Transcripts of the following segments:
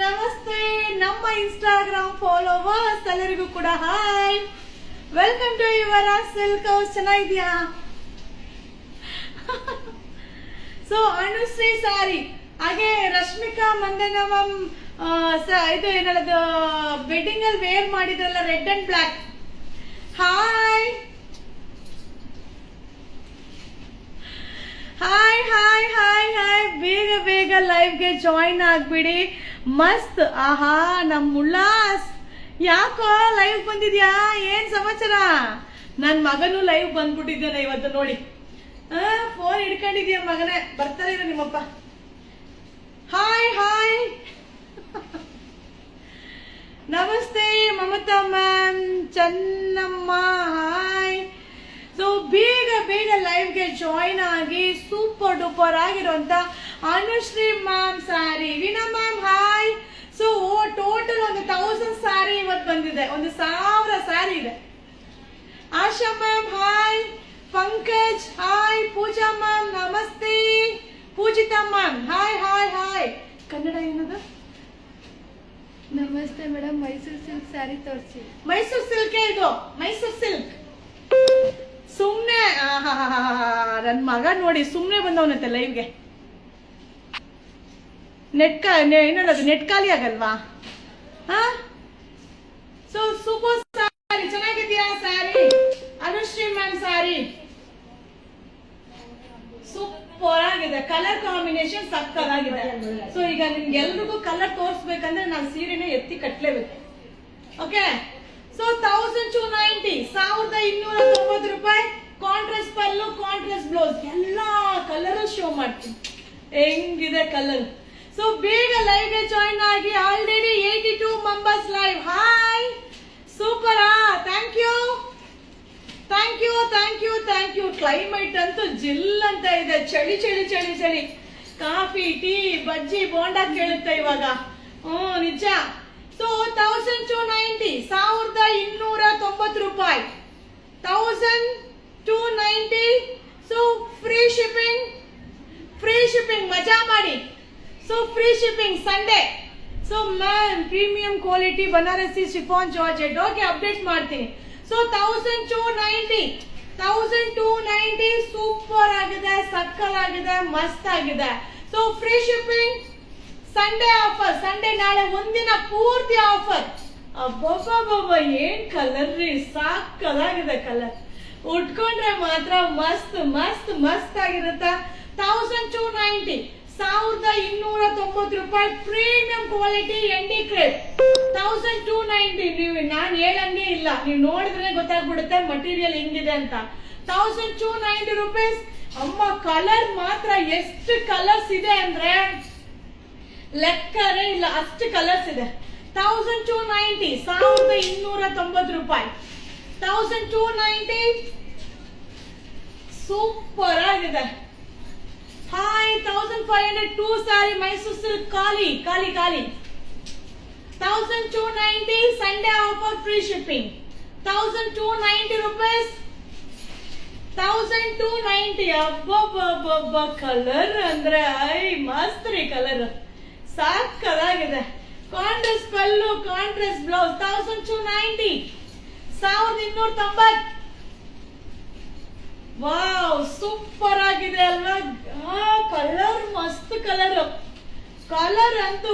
ನಮಸ್ತೆ ನಮ್ಮ Instagram followers ಎಲ್ಲರಿಗೂ ಕೂಡ hi, welcome to your silk house. ಚೆನ್ನಾಗಿದ್ಯಾ? ಸೊ ಅನುಶ್ರೀ ಸಾರಿ, ಹಾಗೆ ರಶ್ಮಿಕಾ ಮಂದನವಂ ಇದು ಏನದು ವೆಡ್ಡಿಂಗ್ ಅಲ್ಲಿ ವೇರ್ ಮಾಡಿದ್ರಲ್ಲ red and black. Hi hi hi hi hi, ಬೇಗ ಬೇಗ ಲೈವ್ಗೆ ಜಾಯಿನ್ ಆಗ್ಬಿಡಿ. ಮಸ್ತ್. ಆಹಾ, ನಮ್ ಉಲ್ಲಾಸ್ ಯಾಕೋ ಲೈವ್ ಬಂದಿದ್ಯಾ? ಏನ್ ಸಮಾಚಾರ? ನನ್ ಮಗನು ಲೈವ್ ಬಂದ್ಬಿಟ್ಟಿದ್ದಾನೆ ಇವತ್ತು ನೋಡಿ. ಫೋನ್ ಹಿಡ್ಕೊಂಡಿದ್ಯಾ ಮಗನೇ? ಬರ್ತಾರೆ ಇರೋ ನಿಮ್ಮಪ್ಪ. ಹಾಯ್ ಹಾಯ್, ನಮಸ್ತೆ Mamata ma'am, Chennamma hi. So ಬೇಗ ಬೇಗ ಲೈವ್ಗೆ ಜಾಯಿನ್ ಆಗಿ ಸೂಪರ್ ಡೂಪರ್ ಆಗಿರುವಂತ Anushree ma'am sari, Veena ma'am hi. So total ಒಂದು 1000 ಸ್ಯಾರಿ ಇವತ್ತು ಬಂದಿದೆ, 1000 ಸ್ಯಾರಿ ಇದೆ. Asha ma'am hi, Pankaj hi, Pooja ma'am ನಮಸ್ತೆ, Poojitha ma'am hi hi hi. Kannada ಏನದು? ನಮಸ್ತೆ ಮೇಡಮ್, ಮೈಸೂರು ಸಿಲ್ಕ್ ಸ್ಯಾರಿ ತೋರಿಸಿ. ಮೈಸೂರು ಸಿಲ್ಕ್ ಇದು, ಮೈಸೂರು ಸಿಲ್ಕ್. ಸುಮ್ನೆ ನನ್ ಮಗ ನೋಡಿ ಸುಮ್ನೆ ಬಂದವನಂತೆ ಲೈವ್ಗೆ. ಏನದು ನೆಟ್ ಖಾಲಿ ಆಗಲ್ವಾ? ಸೊ ಸೂಪರ್ ಸ್ಯಾರಿ, ಚೆನ್ನಾಗಿದ್ಯಾ ಸ್ಯಾರಿ? ಅನುಶ್ರೀ ಮ್ಯಾಮ್ ಸ್ಯಾರಿ ಸೂಪರ್ ಆಗಿದೆ, ಕಲರ್ ಕಾಂಬಿನೇಷನ್ ಸಕ್ಕತ್ತಾಗಿದೆ. ಸೊ ಈಗ ನಿಮ್ಗೆ ಎಲ್ರಿಗೂ ಕಲರ್ ತೋರಿಸ್ಬೇಕಂದ್ರೆ ನಾನು ಸೀರೆನೇ ಎತ್ತಿ ಕಟ್ಲೇಬೇಕು. ಓಕೆ, ಸೊ 1290, 1290 ರೂಪಾಯಿ. ಕಾಂಟ್ರಾಸ್ಟ್ ಪಲ್ಲು, ಕಾಂಟ್ರಾಸ್ಟ್ ಬ್ಲೌಸ್, ಎಲ್ಲಾ ಕಲರ್ ಶೋ ಮಾಡ್ತೀನಿ. ಹೆಂಗಿದೆ ಕಲರ್? ಸೊ ಬೇಗ ಲೈವ್ಗೆ ಜಾಯಿನ್ ಆಗಿ. Already 82 members live. Hi, super. Thank you thank you thank you thank you. Climate ಅಂತೂ ಜಿಲ್ ಅಂತ ಇದೆ, ಚಳಿ ಚಳಿ ಚಳಿ ಚಳಿ. ಕಾಫಿ, ಟೀ, ಬಜ್ಜಿ, ಬೋಂಡಾ ಕೇಳುತ್ತೆ ಇವಾಗ. ನಿಜ. ಸೊ 1290, 1290 ರೂಪಾಯಿ. 1290. So free shipping, free shipping, ಮಜಾ ಮಾಡಿ. So free shipping Sunday. So ma'am premium quality Banarasi chiffon georgette. Okay, update ಮಾಡ್ತೀನಿ. ಸೊ 1290, 1290 ಸೂಪರ್ ಆಗಿದೆ, ಸಕ್ಕಲಾಗಿದೆ, ಮಸ್ತ್ ಆಗಿದೆ. So free shipping, Sunday offer. Sunday ನಾಳೆ ಒಂದಿನ ಪೂರ್ತಿ ಆಫರ್. ಅಬ್ಬಬ್ಬಬ್ಬ, ಏನ್ ಕಲರ್ ರೀ, ಸಾಕದಾಗಿದೆ ಕಲರ್. ಉಟ್ಕೊಂಡ್ರೆ ಮಾತ್ರ ಮಸ್ತ್ ಮಸ್ತ್ ಮಸ್ತ್ ಆಗಿರುತ್ತ. 1290, 1290 ರೂಪಾಯಿ. Premium quality MD crepe. 1290. ನೀವು ನಾನು ಹೇಳಂಗೆ ಇಲ್ಲ, ನೀವು ನೋಡಿದ್ರೆ ಗೊತ್ತಾಗ್ಬಿಡುತ್ತೆ ಮಟೀರಿಯಲ್ ಹೆಂಗಿದೆ ಅಂತ. 1290 ರೂಪೀಸ್. ಅಮ್ಮ ಕಲರ್ ಮಾತ್ರ ಎಷ್ಟು ಕಲರ್ಸ್ ಇದೆ ಅಂದ್ರೆ ಲೆಕ್ಕನೇ ಇಲ್ಲ, ಅಷ್ಟು ಕಲರ್ಸ್ ಇದೆ. 1290, 1290 ರೂಪಾಯಿ. 1290 ಸೂಪರ್ ಆಗಿದೆ. ಹಾಯ್, 1500 2 ಸ್ಯಾರಿ ಮೈಸೂರು ಸಿಲ್ಕ್ ಖಾಲಿ ಖಾಲಿ ಖಾಲಿ. 1290 Sunday offer, free shipping. 1290 rupees. 1290. ಅಬ್ಬಬ್ಬಬ್ಬ, ಕಲರ್ ಅಂದ್ರೆ ಐ ಮಸ್ತ್ ರೀ ಕಲರ್, ಸಾಕದಾಗಿದೆ. Contrast pallu, contrast blouse. 1290, 1290. Wow, super ಆಗಿದೆ ಅಲ್ವಾ? ಕಲರ್ ಮಸ್ತ್ ಕಲರ್. ಕಲರ್ ಅಂತೂ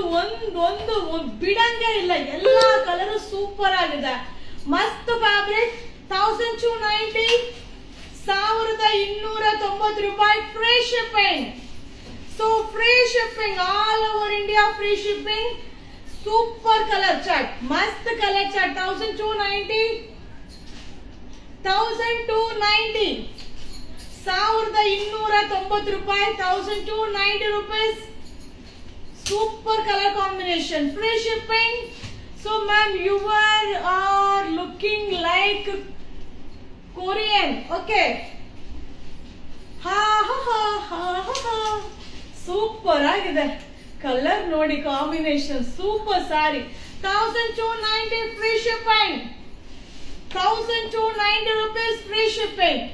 ಒಂದು ಬಿಡಂಗೆ ಇಲ್ಲ, ಎಲ್ಲಾ ಕಲರ್ ಸೂಪರ್ ಆಗಿದೆ, ಮಸ್ತ್ ಫ್ಯಾಬ್ರಿಕ್. 1290, 1290 ರೂಪಾಯಿ. Free shipping. So free shipping all over India, free shipping. Super colour chart, ಮಸ್ತ್ ಕಲರ್ ಚಾರ್ಟ್. 1290, 1290, 1290 ರೂಪಾಯಿ. 1290 rupees. Super colour combination, free shipping. So ma'am you are looking like Korean. Okay, ಹಾ ಹಾ ಹಾ ಹಾ, super ಆಗಿದೆ colour ನೋಡಿ, combination super sari. 1290 free shipping. 1290 rupees free shipping.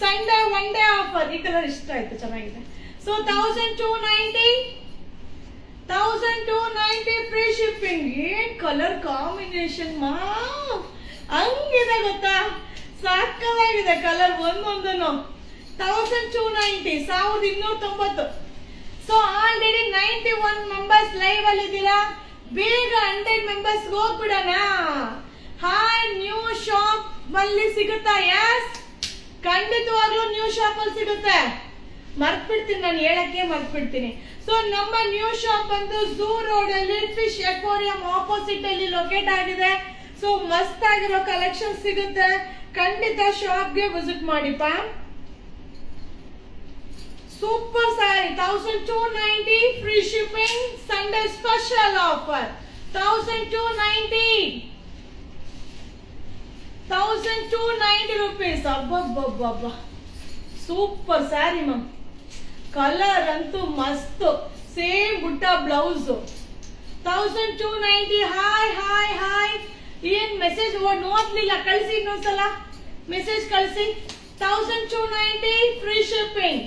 Sunday one day offer. ಈ colour ಇಷ್ಟ ಆಯ್ತು, ಚೆನ್ನಾಗಿದೆ. So 1290, 1290 free shipping. ಏನ್ ಕಲರ್ ಕಾಂಬಿನೇಷನ್ ಮಾ, ಹಂಗಿದೆ ಗೊತ್ತಾ, ಸಾಕಲಾಗಿದೆ ಕಲರ್ ಒಂದೊಂದನ್ನು. 1290, 1290. ಸೊ ಆಲ್ರೆಡಿ 91 ಮೆಂಬರ್ಸ್ ಲೈವ್ ಅಲ್ಲಿ ಇದ್ದೀರಾ. ಬೇಗ 100 ಮೆಂಬರ್ಸ್ ಹೋಗ್ಬಿಡೋಣ. ಹಾಯ್, ನ್ಯೂ ಶಾಪ್ ಅಲ್ಲಿ ಸಿಗುತ್ತಾ? ಎಸ್, ಖಂಡಿತವಾಗ್ಲೂ ನ್ಯೂ ಶಾಪ್ ಅಲ್ಲಿ ಸಿಗುತ್ತೆ. ಮರ್ತ್ಬಿಡ್ತೀನಿ, ನಾನು ಹೇಳಕ್ಕೆ ಮರ್ತ್ಬಿಡ್ತೀನಿ. ಸೊ ನಮ್ಮ ನ್ಯೂ ಶಾಪ್ ಬಂದು ಝೂ ರೋಡ್ ಅಲ್ಲಿ ಫಿಶ್ ಅಕ್ವೇರಿಯಂ ಆಪೋಸಿಟ್ ಅಲ್ಲಿ ಲೊಕೇಟ್ ಆಗಿದೆ. ಸೊ ಮಸ್ತ್ ಆಗಿರೋ ಕಲೆಕ್ಷನ್ ಸಿಗುತ್ತೆ. ಖಂಡಿತ ಶಾಪ್ಗೆ ವಿಸಿಟ್ ಮಾಡಿಪ್ಪ. Super sari 1290 free shipping, Sunday special offer 1290 rupees. ಅಬ್ಬಬ್ಬಬ್ಬ, ಸೂಪರ್ ಸ್ಯಾರಿ ಮ್ಯಾಮ್. ಕಲರ್ ಅಂತೂ ಮಸ್ತ್, same butta blouse. 1290. Hi hi hi, ಏನ್ ಮೆಸೇಜ್ ನೋಡ್ಲಿಲ್ಲ, ಕಳಿಸಿ ಇನ್ನೊಂದ್ಸಲ ಮೆಸೇಜ್ ಕಳಿಸಿ. 1290 free shipping,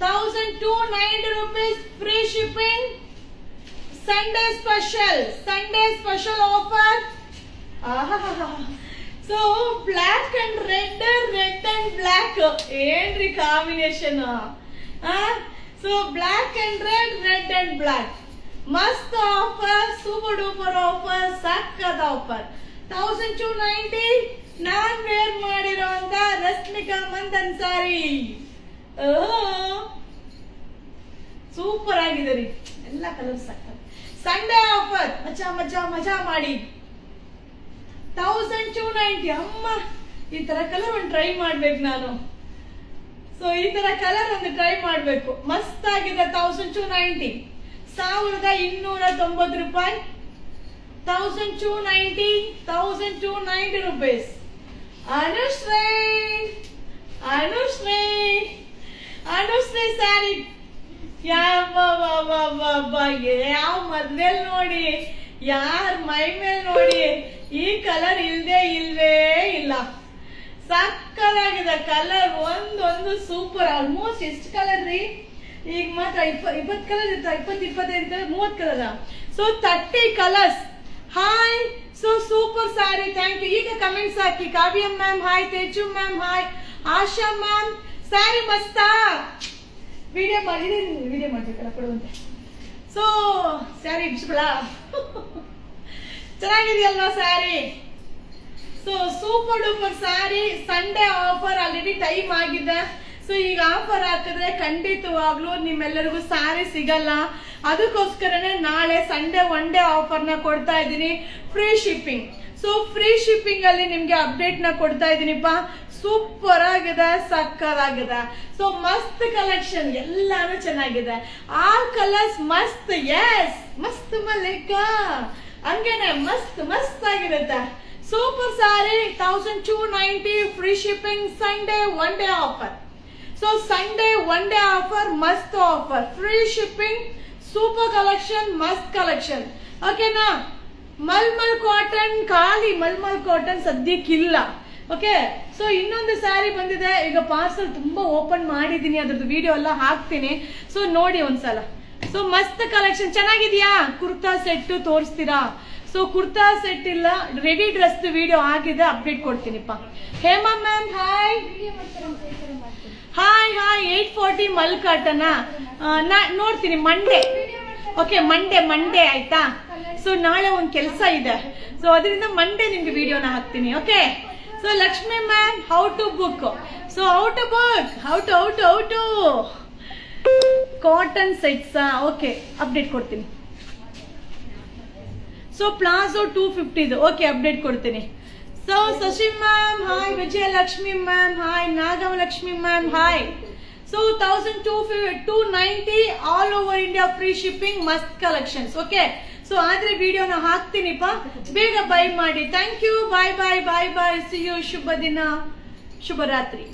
1290 rupees free shipping, Sunday special offer. So black and red and black, ಏನ್ರಿ combination. So black and red and black, ಮಸ್ತ್ offer, super duper offer, ಸಕ್ಕದ offer. 1290 ನಾನ್ wear ಮಾಡಿರೋಂತ ರಶ್ಮಿಕಾ ಮಂದನ್ ಸಾರಿ. ಸೂಪರ್ ಆಗಿದೆ ರೀ, ಎಲ್ಲ ಕಲರ್ ಸಕ್ಕ. ಸಂಡೇ ಆಫರ್, ಮಜಾ ಮಾಡಿ. 1290. ಅಮ್ಮ, ಈ ತರ ಕಲರ್ ಒಂದು ಟ್ರೈ ಮಾಡ್ಬೇಕು ನಾನು. ಸೊ ಈ ತರ ಕಲರ್ ಒಂದು ಟ್ರೈ ಮಾಡ್ಬೇಕು, ಮಸ್ತ್ ಆಗಿದೆ. 1290, 1290 ರೂಪಾಯಿ. 1290 rupees. ಅನುಶ್ರೀ ಸ್ಯಾರಿ ಯಾವ ಮದ್ವೆಲ್ ನೋಡಿ, ಯಾರ ಮೈ ಮೇಲ್ ನೋಡಿ ಈ ಕಲರ್ ಇಲ್ವೇ ಇಲ್ಲ. ಸಕ್ಕದಾಗಿದೆ ಕಲರ್, ಒಂದೊಂದು ಸೂಪರ್. ಆಲ್ಮೋಸ್ಟ್ ಎಷ್ಟು ಕಲರ್ ರೀ ಈಗ ಮಾತ್ರ? 20 ಕಲರ್ ಇರ್ತಾವ, 25 colour, 30 colour. So 30 colours. Hi, so super sari, thank you. ಈಗ ಕಮೆಂಟ್ಸ್ ಹಾಕಿ. Kavya ma'am hi, Teju ma'am hi, Asha ma'am. Sari ಮಸ್ತಾ? ವಿಡಿಯೋ ಮಾಡ್ಬೇಕಲ್ಲ ಕೊಡುವಂತೆ. ಸೊ ಸ್ಯಾರಿ ಇಡ್ಸ್ಬಿಡ, ಚೆನ್ನಾಗಿದೆಯಲ್ವಾ sari? So super duper sari. Sunday offer already time ಆಗಿದೆ. ಸೊ ಈಗ ಆಫರ್ ಹಾಕಿದ್ರೆ ಖಂಡಿತವಾಗ್ಲೂ ನಿಮ್ಮೆಲ್ಲರಿಗೂ ಸ್ಯಾರಿ ಸಿಗಲ್ಲ. ಅದಕ್ಕೋಸ್ಕರನೇ ನಾಳೆ ಸಂಡೇ ಒನ್ ಡೇ ಆಫರ್ ನ ಕೊಡ್ತಾ ಇದ್ದೀನಿ, free shipping. So free shipping ಅಲ್ಲಿ ನಿಮ್ಗೆ ಅಪ್ಡೇಟ್ ನ ಕೊಡ್ತಾ ಇದೀನಿಪ್ಪ. ಸೂಪರ್ ಆಗಿದೆ, ಸಕ್ಕದಾಗಿದೆ. ಸೊ ಮಸ್ತ್ ಕಲೆಕ್ಷನ್, ಎಲ್ಲಾನು ಚೆನ್ನಾಗಿದೆ. ಆಲ್ ಕಲರ್ಸ್ ಮಸ್ತ್. ಎಸ್, ಮಸ್ತ್ ಮಲ್ಲಿಕ ಹಂಗೇನೆ ಮಸ್ತ್ ಆಗಿರುತ್ತೆ. Super sari 1290 free shipping, Sunday one day offer. So Sunday one day offer, ಮಸ್ತ್ offer, free shipping, super collection, ಮಸ್ತ್ ಕಲೆಕ್ಷನ್. ಓಕೆನಾ? ಮಲ್ಮಲ್ ಕಾಟನ್, ಖಾಲಿ ಮಲ್ಮಲ್ ಕಾಟನ್ ಸದ್ಯಕ್ಕಿಲ್ಲ. ಓಕೆ, ಸೊ ಇನ್ನೊಂದು ಸ್ಯಾರಿ ಬಂದಿದೆ. ಈಗ ಪಾರ್ಸಲ್ ತುಂಬಾ ಓಪನ್ ಮಾಡಿದೀನಿ, ಅದ್ರದ್ದು ವಿಡಿಯೋ ಎಲ್ಲ ಹಾಕ್ತೀನಿ. ಸೊ ನೋಡಿ ಒಂದ್ಸಲ. ಸೊ ಮಸ್ತ್ ಕಲೆಕ್ಷನ್, ಚೆನ್ನಾಗಿದ್ಯಾ? ಕುರ್ತಾ ಸೆಟ್ ತೋರಿಸ್ತೀರಾ? ಸೊ ಕುರ್ತಾ ಸೆಟ್ ಇಲ್ಲ, ರೆಡಿ ಡ್ರೆಸ್ ವಿಡಿಯೋ ಆಗಿದೆ, ಅಪ್ಡೇಟ್ ಕೊಡ್ತೀನಿಪ್ಪ. Hema ma'am hi. Hi 840 mul cotton ನೋಡ್ತೀನಿ ಮಂಡೇ. ಓಕೆ, ಮಂಡೇ ಆಯ್ತಾ? ಸೊ ನಾಳೆ ಒಂದು ಕೆಲಸ ಇದೆ, ಸೊ ಅದರಿಂದ ಮಂಡೇ ನಿಮ್ಗೆ ವಿಡಿಯೋನ ಹಾಕ್ತೀನಿ. Okay, so Lakshmi ma'am how to book. So how to cotton sets. Okay, update ಕೊಡ್ತೀನಿ. So palazzo 250. ಓಕೆ, ಅಪ್ಡೇಟ್ ಕೊಡ್ತೀನಿ. So Shashi ma'am hi, Vijayalakshmi ma'am hi, Nagalakshmi ma'am hi. So 1290 all over India free shipping, ಮಸ್ತ್ collections. Okay, so ಆದ್ರೆ ವಿಡಿಯೋನ ಹಾಕ್ತೀನಿಪ್ಪ, ಬೇಗ buy ಮಾಡಿ. Thank you, bye. See you. ಶುಭ ದಿನ, ಶುಭರಾತ್ರಿ.